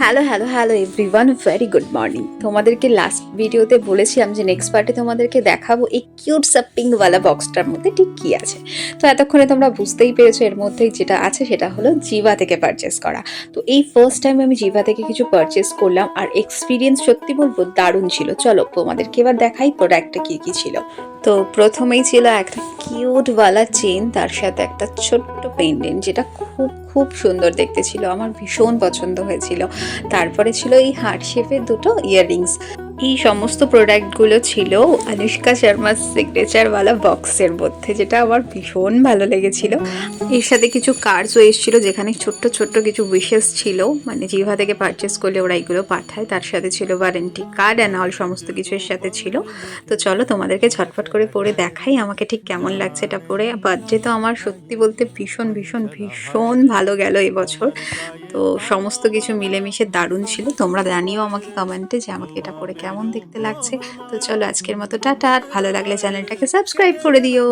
Hello hello hello everyone, very good morning. তোমাদেরকে last ভিডিওতে বলেছিলাম যে নেক্সট পার্টে তোমাদেরকে দেখাবো এই কিউট সা পিঙ্কওয়ালা বক্সটার মধ্যে ঠিক কী আছে। তো এতক্ষণে তোমরা বুঝতেই পেরেছো এর মধ্যেই যেটা আছে সেটা হলো জিভা থেকে পারচেস করা। তো এই ফার্স্ট টাইম আমি জিভা থেকে কিছু পারচেস করলাম, আর এক্সপিরিয়েন্স সত্যি বলবো দারুণ ছিল। চলো তোমাদেরকে এবার দেখাই প্রোডাক্টটা কী কী ছিল। তো প্রথমেই ছিল একটা কিউটওয়ালা চেন, তার সাথে একটা ছোট্ট পেন্ডেন্ট যেটা খুব খুব সুন্দর দেখতে ছিল, আমার ভীষণ পছন্দ হয়েছিল। তারপরে ছিল এই হার্ট শেপের দুটো ইয়াররিংস। এই সমস্ত প্রোডাক্টগুলো ছিল অনুষ্কা শর্মার সিগনেচারওয়ালা বক্সের মধ্যে, যেটা আমার ভীষণ ভালো লেগেছিল। এর সাথে কিছু কার্ডসও এসেছিল যেখানে ছোট্ট ছোট্ট কিছু উইশেস ছিল, মানে জিভা থেকে পারচেস করলে ওরা এগুলো পাঠায়। তার সাথে ছিল ওয়ারেন্টি কার্ড অ্যান্ড অল, সমস্ত কিছু এর সাথে ছিল। তো চলো তোমাদেরকে ঝটপট করে পরে দেখাই আমাকে ঠিক কেমন লাগছে এটা পরে। বার্থডে তো আমার সত্যি বলতে ভীষণ ভীষণ ভীষণ ভালো গেল এবছর। তো সমস্ত কিছু মিলেমিশে দারুণ ছিল। তোমরা জানিও আমাকে কমেন্টে যে আমাকে এটা পরে কেমন দেখতে লাগছে। তো চলো আজকের মতো টাটা, ভালো লাগলে চ্যানেলটাকে সাবস্ক্রাইব করে দিও।